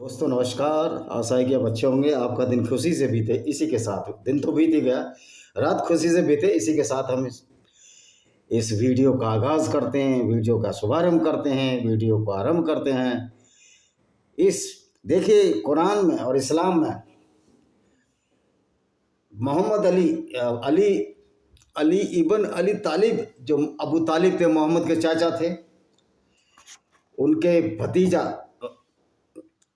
दोस्तों नमस्कार। आशा है कि आप अच्छे होंगे। आपका दिन खुशी से बीते इसी के साथ। दिन तो बीत ही गया, रात खुशी से बीते इसी के साथ हम इस वीडियो का आगाज़ करते हैं, वीडियो का शुभारंभ करते हैं, वीडियो को आरंभ करते हैं। इस देखिए कुरान में और इस्लाम में मोहम्मद अली अली इबन अली तालिब, जो अबू तालिब थे, मोहम्मद के चाचा थे, उनके भतीजा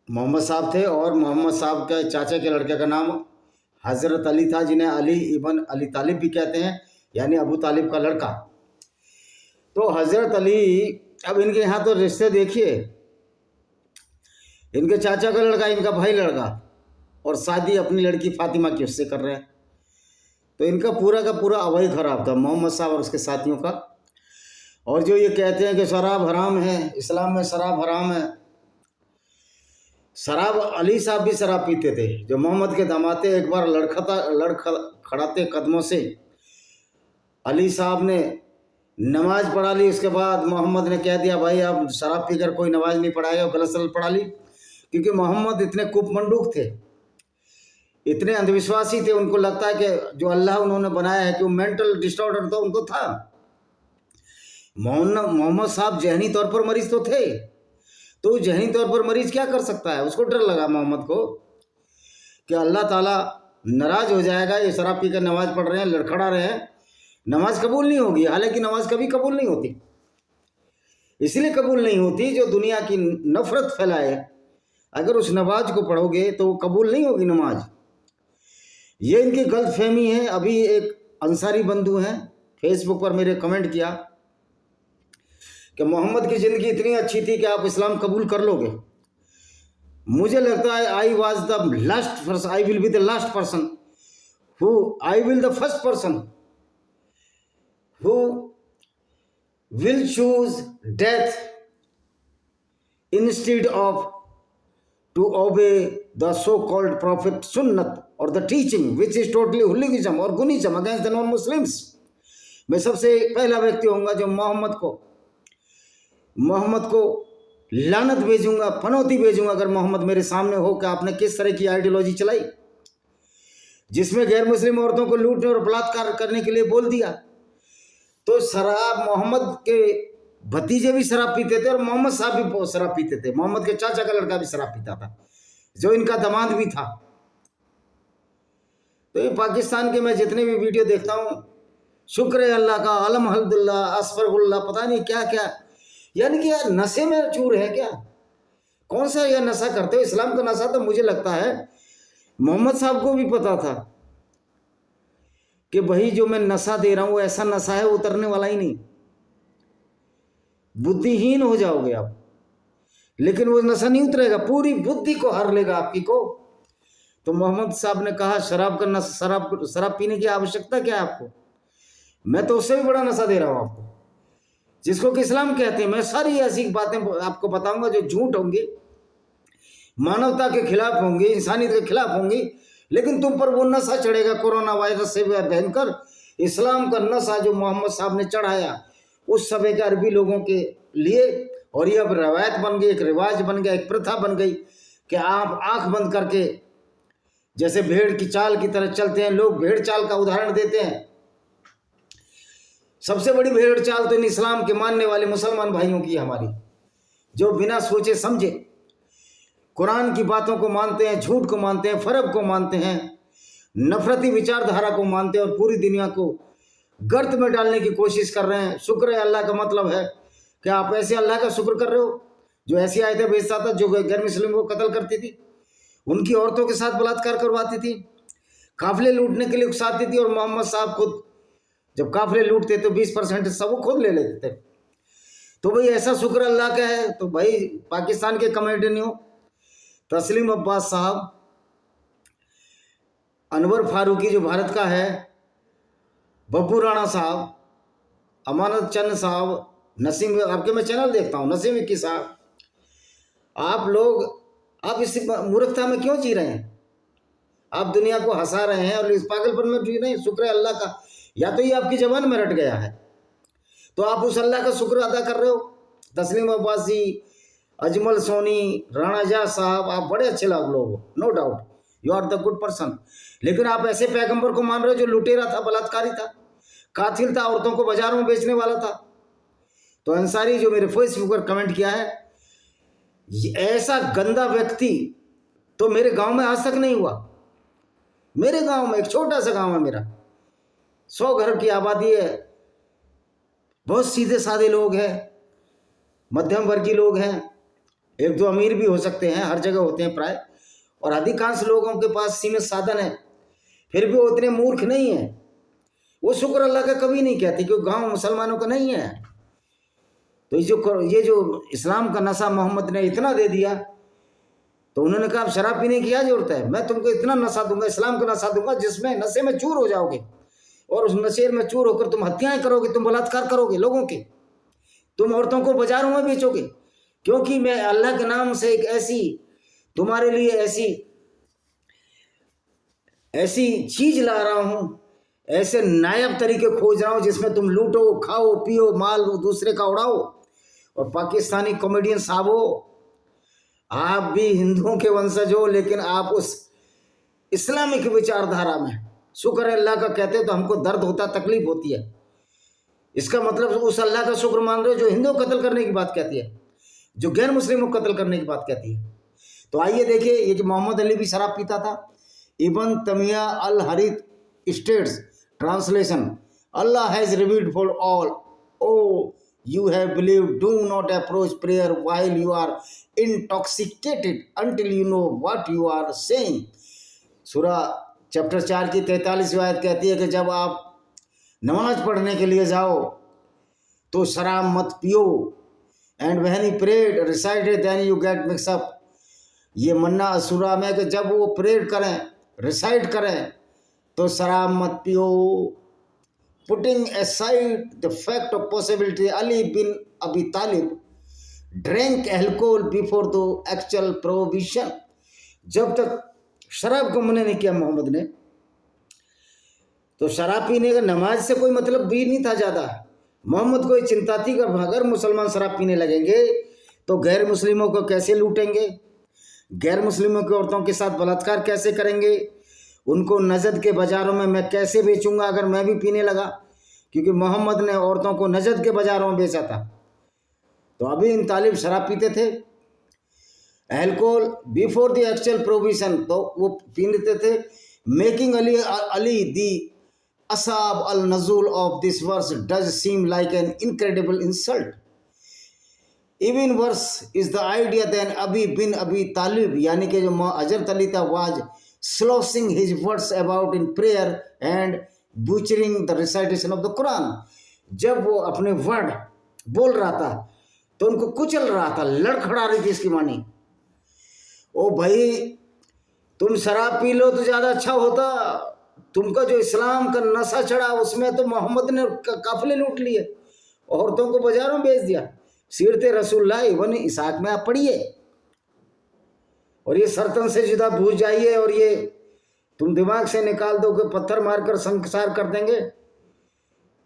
मोहम्मद साहब थे और मोहम्मद साहब के चाचा के लड़के का नाम हज़रत अली था, जिन्हें अली इबन अली तालिब भी कहते हैं, यानी अबू तालिब का लड़का। तो हज़रत अली, अब इनके यहाँ तो रिश्ते देखिए, इनके चाचा का लड़का, इनका भाई लड़का, और शादी अपनी लड़की फातिमा की उससे कर रहे हैं। तो इनका पूरा का पूरा अवही खराब था, मोहम्मद साहब और उसके साथियों का। और जो ये कहते हैं कि शराब हराम है, इस्लाम में शराब हराम है, शराब अली साहब भी शराब पीते थे। जो मोहम्मद के दामाद थे, एक बार लड़खड़ाते कदमों से अली साहब ने नमाज पढ़ा ली। उसके बाद मोहम्मद ने कह दिया, भाई आप शराब पीकर कोई नमाज नहीं पढ़ाएगा, गलत सलत पढ़ा ली। क्योंकि मोहम्मद इतने कुपमंडूक थे, इतने अंधविश्वासी थे, उनको लगता है कि जो अल्लाह उन्होंने बनाया है, कि वो मेंटल डिसऑर्डर तो उनको था। मोहम्मद साहब जहनी तौर पर मरीज तो थे, तो जहनी तौर पर मरीज क्या कर सकता है। उसको डर लगा मोहम्मद को कि अल्लाह ताला नाराज हो जाएगा, ये शराब पीकर नमाज पढ़ रहे हैं, लड़खड़ा रहे हैं, नमाज कबूल नहीं होगी। हालांकि नमाज कभी कबूल नहीं होती, इसलिए कबूल नहीं होती जो दुनिया की नफरत फैलाए। अगर उस नमाज को पढ़ोगे तो वो कबूल नहीं होगी नमाज। ये इनकी गलत फहमी है। अभी एक अंसारी बंधु हैं, फेसबुक पर मेरे कमेंट किया कि मोहम्मद की ज़िंदगी इतनी अच्छी थी कि आप इस्लाम कबूल कर लोगे। मुझे लगता है I will be the last person I will the first person who will choose death instead of to obey the so called prophet सुन्नत और the teaching which is totally hooliganism और goonism against the non Muslims. मैं सबसे पहला व्यक्ति होऊंगा जो मोहम्मद को लानत भेजूंगा, पनौती भेजूंगा, अगर मोहम्मद मेरे सामने हो कि आपने किस तरह की आइडियोलॉजी चलाई, जिसमें गैर मुस्लिम औरतों को लूटने और बलात्कार करने के लिए बोल दिया। तो शराब, मोहम्मद के भतीजे भी शराब पीते थे और मोहम्मद साहब भी बहुत शराब पीते थे। मोहम्मद के चाचा का लड़का भी शराब पीता था, जो इनका दामाद भी था। तो ये पाकिस्तान के मैं जितने भी वीडियो देखता हूँ, शुक्र है अल्लाह का, अलहम्दुलिल्लाह, अस्फरुल्लाह, पता नहीं क्या क्या, यानी कि यार नशे में चूर है क्या। कौन सा यह नशा करते हो? इस्लाम का नशा तो मुझे लगता है मोहम्मद साहब को भी पता था कि भाई जो मैं नशा दे रहा हूँ ऐसा नशा है, उतरने वाला ही नहीं, बुद्धिहीन हो जाओगे आप। लेकिन वो नशा नहीं उतरेगा, पूरी बुद्धि को हर लेगा आपकी को। तो मोहम्मद साहब ने कहा शराब का नशा, शराब पीने की आवश्यकता क्या है आपको? मैं तो उससे भी बड़ा नशा दे रहा हूँ आपको, जिसको कि इस्लाम कहते हैं। मैं सारी ऐसी बातें आपको बताऊंगा जो झूठ होंगी, मानवता के खिलाफ होंगी, इंसानियत के खिलाफ होंगी, लेकिन तुम पर वो नशा चढ़ेगा कोरोना वायरस से भयंकर। इस्लाम का नशा जो मोहम्मद साहब ने चढ़ाया उस समय के अरबी लोगों के लिए, और ये अब रवायत बन गई, एक रिवाज बन गया, एक प्रथा बन गई कि आप आंख बंद करके जैसे भेड़ की चाल की तरह चलते हैं। लोग भेड़ चाल का उदाहरण देते हैं। सबसे बड़ी भेड़ चाल तो इन इस्लाम के मानने वाले मुसलमान भाइयों की, हमारी, जो बिना सोचे समझे कुरान की बातों को मानते हैं, झूठ को मानते हैं, फर्क को मानते हैं, नफरती विचारधारा को मानते हैं और पूरी दुनिया को गर्त में डालने की कोशिश कर रहे हैं। शुक्र है अल्लाह का मतलब है कि आप ऐसे अल्लाह का शुक्र कर रहे हो जो ऐसी आयतें भेजता था जो गैर मुस्लिम को कत्ल करती थी, उनकी औरतों के साथ बलात्कार करवाती थी, काफिले लूटने के लिए उकसाती थी। और मोहम्मद साहब खुद जब काफिले लूटते तो 20% सब वो खुद ले लेते थे। तो भाई ऐसा शुक्र अल्लाह का है। तो भाई पाकिस्तान के कमेडियनों, तस्लीम अब्बास साहब, अनवर फारूकी जो भारत का है, बब्बू राणा साहब, अमानत चंद साहब, नसीम, आपके मैं चैनल देखता हूँ, नसीम इक्की साहब, आप लोग आप इस मूर्खता में क्यों जी रहे हैं? आप दुनिया को हंसा रहे हैं और इस पागलपन में जी रहे हैं। शुक्र है अल्लाह का, या तो ये आपकी जबान में रट गया है, तो आप उस अल्लाह का शुक्र अदा कर रहे हो। तस्लीम अब्बास जी, अजमल सोनी, राणा जा साहब, आप बड़े अच्छे लोग हो, no doubt, you are the good person. लेकिन आप ऐसे पैगंबर को मान रहे हो जो लुटेरा था, बलात्कारी था, कातिल था, औरतों को बाजारों में बेचने वाला था। तो अंसारी जो मेरे फेसबुक पर कमेंट किया है, ऐसा गंदा व्यक्ति तो मेरे गांव में आज तक नहीं हुआ। मेरे गांव में, एक छोटा सा गांव है मेरा, 100 घर की आबादी है, बहुत सीधे साधे लोग हैं, मध्यम वर्गीय लोग हैं, एक दो अमीर भी हो सकते हैं, हर जगह होते हैं प्राय, और अधिकांश लोगों के पास सीमित साधन है, फिर भी वो इतने मूर्ख नहीं है। वो शुक्र अल्लाह का कभी नहीं कहते, क्योंकि गांव मुसलमानों का नहीं है। तो ये जो इस्लाम का नशा मोहम्मद ने इतना दे दिया, तो उन्होंने कहा अब शराब पीने की क्या जरूरत है, मैं तुमको इतना नशा दूंगा, इस्लाम का नशा दूंगा, जिसमें नशे में चूर हो जाओगे, और उस नशे में चूर होकर तुम हत्याएं करोगे, तुम बलात्कार करोगे लोगों के, तुम औरतों को बाजारों में बेचोगे, क्योंकि मैं अल्लाह के नाम से एक ऐसी तुम्हारे लिए ऐसी चीज ला रहा हूं, ऐसे नायाब तरीके खोज रहा हूं जिसमें तुम लूटो, खाओ, पियो, माल दूसरे का उड़ाओ। और पाकिस्तानी कॉमेडियन साहब हो, आप भी हिंदुओं के वंशज हो, लेकिन आप उस इस्लामिक विचारधारा में, शुक्र है अल्लाह का कहते हो तो हमको दर्द होता, तकलीफ होती है। इसका मतलब उस अल्लाह का शुक्र मान रहे हो जो हिंदुओं को कत्ल करने की बात कहती है, जो गैर मुस्लिमों को कत्ल करने की बात कहती है। तो आइए देखिए, ये जो मोहम्मद अली भी शराब पीता था। इब्न Taymiyyah al Harith states translation, Allah has revealed for all, O you have believed, do not approach prayer while you are intoxicated until you know what you are saying। सूरा चैप्टर 4 की 43वीं आयत कहती है कि जब आप नमाज पढ़ने के लिए जाओ तो शराब मत पियो। And when he prayed recited then you get mix up। ये मन्ना सूरा में कि जब वो प्रेयर करें, रिसाइट करें, तो शराब मत पियो। Putting aside the fact of possibility, Ali bin Abi Talib drank alcohol before the actual prohibition। जब तक शराब को मना नहीं किया मोहम्मद ने, तो शराब पीने का नमाज से कोई मतलब भी नहीं था ज़्यादा। मोहम्मद को ये चिंता थी कि अगर मुसलमान शराब पीने लगेंगे तो गैर मुस्लिमों को कैसे लूटेंगे, गैर मुस्लिमों की औरतों के साथ बलात्कार कैसे करेंगे, उनको नजद के बाज़ारों में मैं कैसे बेचूंगा अगर मैं भी पीने लगा, क्योंकि मोहम्मद ने औरतों को नजद के बाज़ारों में बेचा था। तो अभी इन तालिब शराब पीते थे, alcohol before the actual provision, तो वो पीते थे। मेकिंग अली दी असाब अल नजूल of this verse does seem like an incredible insult. Even verse is the idea than Abi bin Abi Talib, यानी कि जो हजरत अली था, was slurring his words about in prayer and butchering the recitation of the Quran। जब वो अपने word बोल रहा था तो उनको कुचल रहा था, लड़खड़ा रही थी इसकी मानी। ओ भाई, तुम शराब पी लो तो ज़्यादा अच्छा होता, तुमका जो इस्लाम का नशा चढ़ा उसमें तो मोहम्मद ने काफिले लूट लिए, औरतों को बाजारों में बेच दिया। सीरत रसूलुल्लाह इब्न इसाक में आप पढ़िए, और ये सरतन से जुदा भूल जाइए, और ये तुम दिमाग से निकाल दो कि पत्थर मारकर संसार कर देंगे।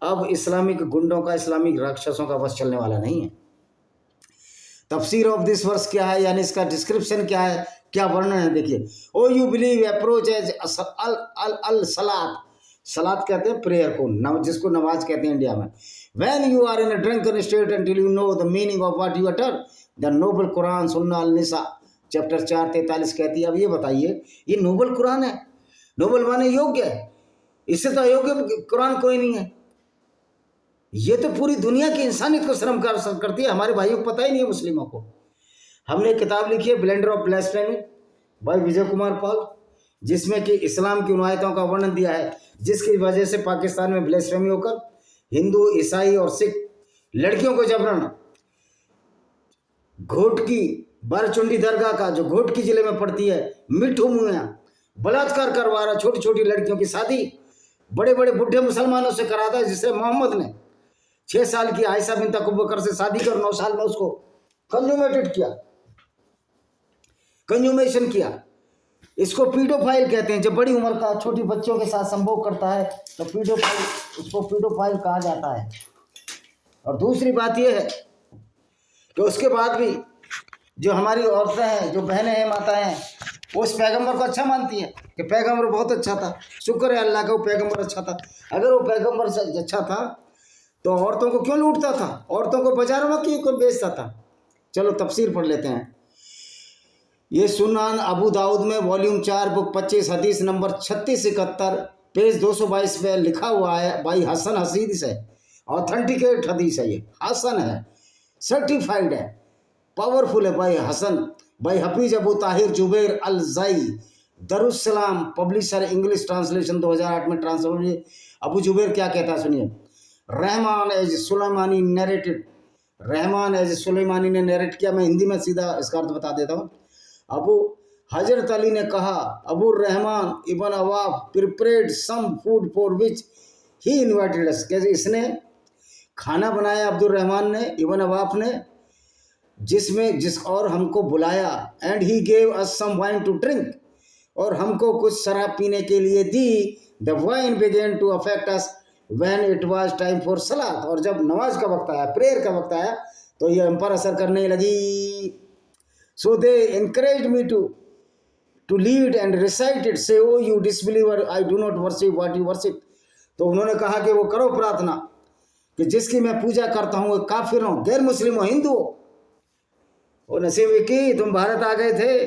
अब इस्लामिक गुंडों का, इस्लामिक राक्षसों का बस चलने वाला नहीं है। तफसीर ऑफ दिस वर्स क्या है, यानी इसका डिस्क्रिप्शन क्या है, क्या वर्णन है, देखिए। ओ यू बिलीव अप्रोच एज अल सलात, सलात कहते हैं प्रेयर को, जिसको नमाज कहते हैं इंडिया में। When you are in a drunken state until you know the meaning of what you utter, the noble Quran Sunnah al Nisa chapter 4:43 कहती है। अब ये बताइए, ये नोबल कुरान है, नोबल माने योग्य है, इससे तो अयोग्य कुरान कोई नहीं है। ये तो पूरी दुनिया की इंसानियत को शर्म करती है। हमारे भाइयों को पता ही नहीं है, मुस्लिमों को। हमने किताब लिखी है blender of blasphemy bye Vijay Kumar Pal, जिसमें कि इस्लाम की उन आयतों का वर्णन दिया है जिसकी वजह से पाकिस्तान में ब्लास्फेमी होकर हिंदू, ईसाई और सिख लड़कियों को जबरन घोटकी बारचुंडी दरगाह का, जो घोटकी जिले में पड़ती है, मिठू मुआ बलात्कार करवा रहा, छोटी छोटी लड़कियों की शादी बड़े बड़े बुढ़े मुसलमानों से कराता है, जिससे मोहम्मद ने 6 साल की आयशा बिन अबू बकर से शादी कर 9 साल में उसको कंज्यूमेटेड किया, कंज्यूमेशन किया। इसको पीडोफाइल कहते हैं। जब बड़ी उम्र का छोटी बच्चों के साथ संभोग करता है तो पीडोफाइल, उसको पीडोफाइल कहा जाता है। और दूसरी बात यह है कि उसके बाद भी जो हमारी औरतें हैं, जो बहनें हैं, माताएं हैं, वो उस पैगंबर को अच्छा मानती है कि पैगंबर बहुत अच्छा था, शुक्र है अल्लाह का वो पैगंबर अच्छा था। अगर वो पैगंबर अच्छा था तो औरतों को क्यों लूटता था, औरतों को बाजारों में क्यों बेचता था। चलो तफसीर पढ़ लेते हैं। ये सुनान अबू दाऊद में वॉल्यूम 4 बुक 25 हदीस नंबर 3671 पेज 222 पे लिखा हुआ है। भाई हसन हदीस है, ऑथेंटिकेट हदीस है, ये हसन है, सर्टिफाइड है, पावरफुल है भाई हसन। भाई Hafiz Abu Tahir Zubair al Zai, Darussalam publisher, English translation 2008 में ट्रांसलेशन। अबू जुबैर क्या कहता है सुनिए। Rahman as Sulemani narrated, Rahman as Sulemani ने नरेट किया। मैं हिंदी में सीधा इसका अर्थ बता देता हूँ। अबू हजरत अली ने कहा, Abu Rahman ibn Awf prepared some food for which he invited us, कैसे इसने खाना बनाया अब्दुल रहमान ने, इबन अवाफ ने, जिस और हमको बुलाया। And he gave us some wine to drink, और हमको कुछ शराब पीने के लिए दी। The wine began to affect us when it was time for सलात, और जब नमाज का वक्त आया, प्रेयर का वक्त आया, तो ये हम पर असर करने लगी। So they encourage me to lead and recite it, say O you disbeliever I do not worship what you worship. तो उन्होंने कहा कि वो करो प्रार्थना कि जिसकी मैं पूजा करता हूँ, काफिर हो, गैर मुस्लिम हो, हिंदू हो। वो नसीब की तुम भारत आ गए थे,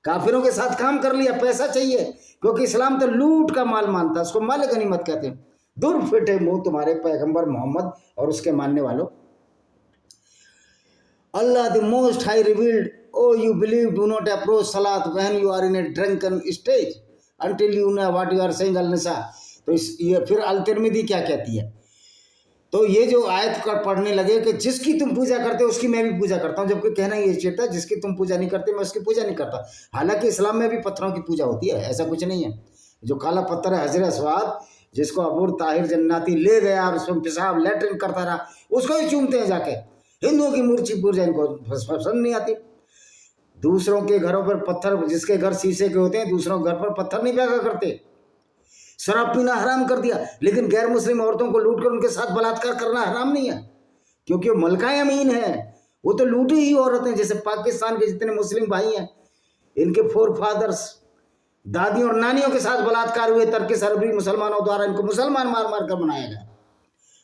काफिरों के साथ काम कर लिया, पैसा चाहिए, क्योंकि इस्लाम तो लूट का माल मानता है, उसको माल गनीमत कहते हैं। दूर फिटे मुंह तुम्हारे पैगंबर मोहम्मद और उसके मानने वालों। Allah the most high revealed, O you believe, do not approach सलात when you are in a drunken stage until you know what you are saying al Nisa. तो ये फिर अल तिरमिज़ी क्या कहती है। तो ये जो आयत का पढ़ने लगे कि जिसकी तुम पूजा करते हो उसकी मैं भी पूजा करता हूँ, जबकि कहना ये चेता है जिसकी तुम पूजा नहीं करते मैं उसकी पूजा नहीं करता। हालांकि इस्लाम में भी पत्थरों की पूजा होती है, ऐसा कुछ नहीं है। जो काला पत्थर है हजर अस्वाद, जिसको अबू ताहिर जन्नाती ले गया, उसमें पेशाब लैट्रिन करता रहा, उसको ही चूमते हैं जाके। हिंदुओं की मूर्ति पूजा इनको पसंद नहीं आती। दूसरों के घरों पर पत्थर, जिसके घर शीशे के होते हैं, दूसरों के घर पर पत्थर नहीं फेंका करते। शराब पीना हराम कर दिया, लेकिन गैर मुस्लिम औरतों को लूटकर उनके साथ बलात्कार करना हराम नहीं है, क्योंकि वो मलकाए अमीन है, वो तो लूटी ही औरतें। जैसे पाकिस्तान के जितने मुस्लिम भाई हैं, इनके फोर फादर्स, दादियों और नानियों के साथ बलात्कार हुए, तर्क सरबरी मुसलमानों द्वारा इनको मुसलमान मार मार कर बनाया गया,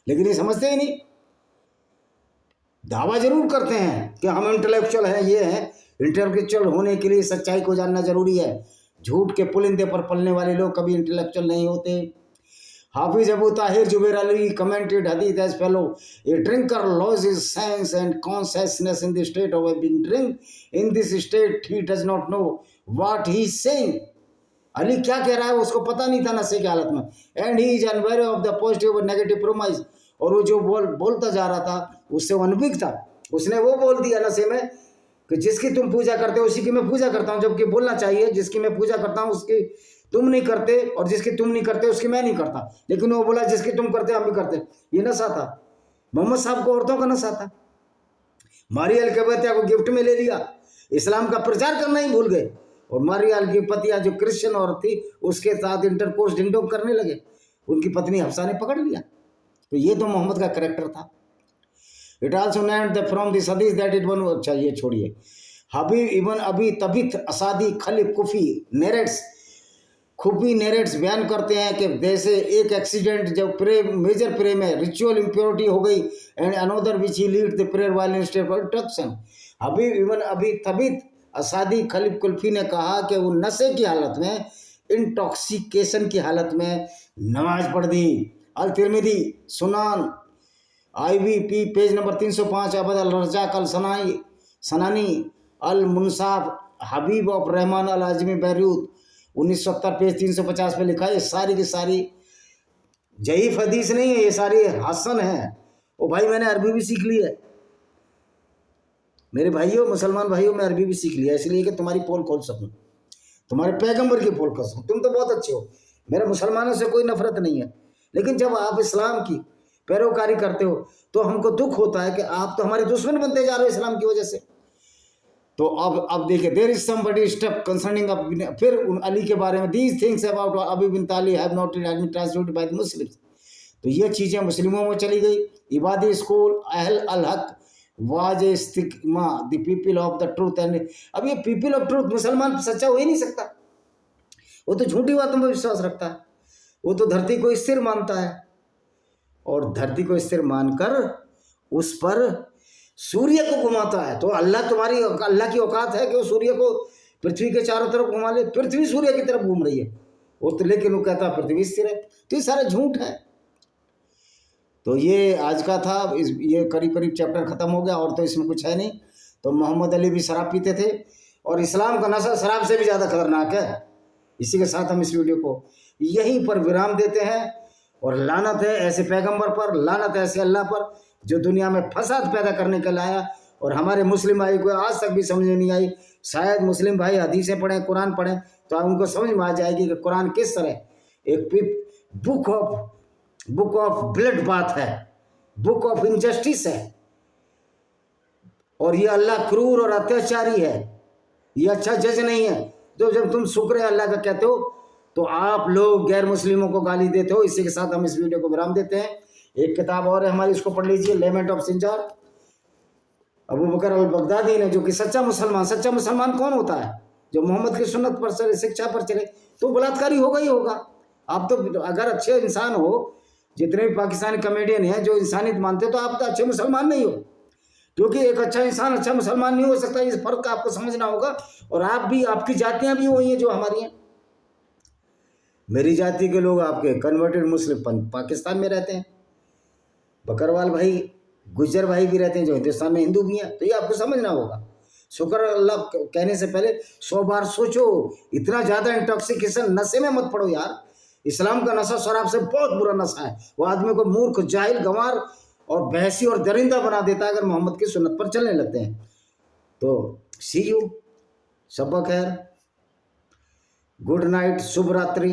लेकिन ये समझते ही नहीं। दावा जरूर करते हैं कि हम इंटेलेक्चुअल हैं, ये हैं। इंटेलेक्चुअल होने के लिए सच्चाई को जानना जरूरी है। झूठ के पुलिंदे पर पलने वाले लोग कभी इंटेलेक्चुअल नहीं होते। Hafiz Abu Tahir Zubair Ali commented hadith as follow, a drinker loss his sense and consciousness in the state of being drink, in this state he does not know what he is saying. Ali क्या कह रहा है उसको पता नहीं था नशे की हालत में। And he is unaware of the positive और नेगेटिव प्रोमाइज, और वो जो बोलता जा रहा था उससे वो अनभिज्ञ था। उसने वो बोल दिया नशे में कि जिसकी तुम पूजा करते हो उसी की मैं पूजा करता हूँ, जबकि बोलना चाहिए जिसकी मैं पूजा करता हूँ उसकी तुम नहीं करते, और जिसकी तुम नहीं करते उसकी मैं नहीं करता। लेकिन वो बोला जिसकी तुम करते हम भी करते। ये नशा था। मोहम्मद साहब को औरतों का नशा था। मारिया अल-कबतिया को गिफ्ट में ले लिया, इस्लाम का प्रचार करना ही भूल गए, और मारिया अल-कबतिया जो क्रिश्चियन औरत थी उसके साथ इंटरकोर्स डिंडोंग करने लगे। उनकी पत्नी हफ्सा ने पकड़ लिया। तो ये तो मोहम्मद का करैक्टर था। It also named the from this हदीस दैट इट वन, अच्छा ये छोड़िए। हबीब इबन अबी तबित असादी खलिफ कुफी नेरेट्स, खुफी नेरेट्स बयान करते हैं कि जैसे एक एक्सीडेंट जब प्रे मेजर प्रे में रिचुअल इम्प्योरिटी हो गई, and another which he lead the prayer while in state of instruction. Habib ibn Abi Thabit Asadi खलिफ कुल्फी ने कहा कि वो नशे की हालत में, इंटॉक्सिकेशन की हालत में नमाज पढ़ दी। Al Tirmidhi Sunan IVP page number 305 Abd al Razzaq al Sanani al Musannaf Habib of Rahman al Azmi Beirut 1970 page 350 पे लिखा है। ये सारी की सारी जईफ हदीस नहीं है, ये सारी हसन है। ओ भाई मैंने अरबी भी सीख ली है, मेरे भाइयों मुसलमान भाइयों, मैं अरबी भी सीख लिया इसलिए कि तुम्हारी पोल खोल सकूं, तुम्हारे पैगंबर की पोल खोल सकूं। तुम तो बहुत अच्छे हो, मेरे मुसलमानों से कोई नफरत नहीं है, लेकिन जब आप इस्लाम की पैरोकारी करते हो तो हमको दुख होता है कि आप तो हमारे दुश्मन बनते जा रहे हो इस्लाम की वजह से। तो अब देखिए, there is somebody step concerning, फिर उन अली के बारे में, these things about Abi bin Talib have not been translated by the Muslims. तो ये चीज़ें मुस्लिमों में चली गई। इबादी स्कूल अहल अल हक was a stigma the people of the truth and. अब ये पीपल ऑफ ट्रूथ, मुसलमान सच्चा हो ही नहीं सकता, वो तो झूठी बातों में विश्वास रखता है, वो तो धरती को स्थिर मानता है, और धरती को स्थिर मानकर उस पर सूर्य को घुमाता है। तो अल्लाह की औकात है कि वो सूर्य को पृथ्वी के चारों तरफ घुमा ले? पृथ्वी सूर्य की तरफ घूम रही है वो तो, लेकिन वो कहता है पृथ्वी स्थिर है। तो ये सारा झूठ है। तो ये आज का था, ये करीब करीब चैप्टर खत्म हो गया, और तो इसमें कुछ है नहीं। तो मोहम्मद अली भी शराब पीते थे, और इस्लाम का नशा शराब से भी ज़्यादा खतरनाक है। इसी के साथ हम इस वीडियो को यहीं पर विराम देते हैं, और लानत है ऐसे पैगंबर पर, लानत है ऐसे अल्लाह पर जो दुनिया में फसाद पैदा करने के लाया। और हमारे मुस्लिम भाई को आज तक भी समझ में नहीं आई। शायद मुस्लिम भाई हदीसें पढ़ें, कुरान पढ़ें, तो उनको समझ में आ जाएगी कि कुरान किस तरह एक बुक ऑफ ब्लड बात है, बुक ऑफ इनजस्टिस है, और ये अल्लाह क्रूर और अत्याचारी है, ये अच्छा जज नहीं है। तो जब तुम शुक्र अल्लाह का कहते हो तो आप लोग गैर मुस्लिमों को गाली देते हो। इसी के साथ हम इस वीडियो को विराम देते हैं। एक किताब और है हमारी, इसको पढ़ लीजिए, lament of Sinjar, Abu Bakr al Baghdadi ने, जो कि सच्चा मुसलमान कौन होता है? जो मोहम्मद की सुन्नत पर चले, शिक्षा पर चले। तो बलात्कारी होगा ही होगा। आप तो अगर अच्छे इंसान हो, जितने भी पाकिस्तानी कमेडियन हैं जो इंसानियत मानते हो, तो आप तो अच्छे मुसलमान नहीं हो, क्योंकि एक अच्छा इंसान अच्छा मुसलमान नहीं हो सकता। इस फर्क का आपको समझना होगा। और आप भी, आपकी जातियां भी वही हैं जो हमारी हैं। मेरी जाति के लोग आपके कन्वर्टेड मुस्लिम पाकिस्तान में रहते हैं, बकरवाल भाई, गुज्जर भाई भी रहते हैं जो हिंदुस्तान में हिंदू भी हैं। तो ये आपको समझना होगा। शुक्र अल्लाह कहने से पहले 100 बार सोचो। इतना ज़्यादा इंटॉक्सिकेशन, नशे में मत पड़ो यार। इस्लाम का नशा शराब से बहुत बुरा नशा है। वो आदमी को मूर्ख, जाहिल, गंवार और बहसी और दरिंदा बना देता है अगर मोहम्मद की सुन्नत पर चलने लगते हैं। तो सी यू, शब्बा खैर, गुड नाइट, शुभ रात्रि।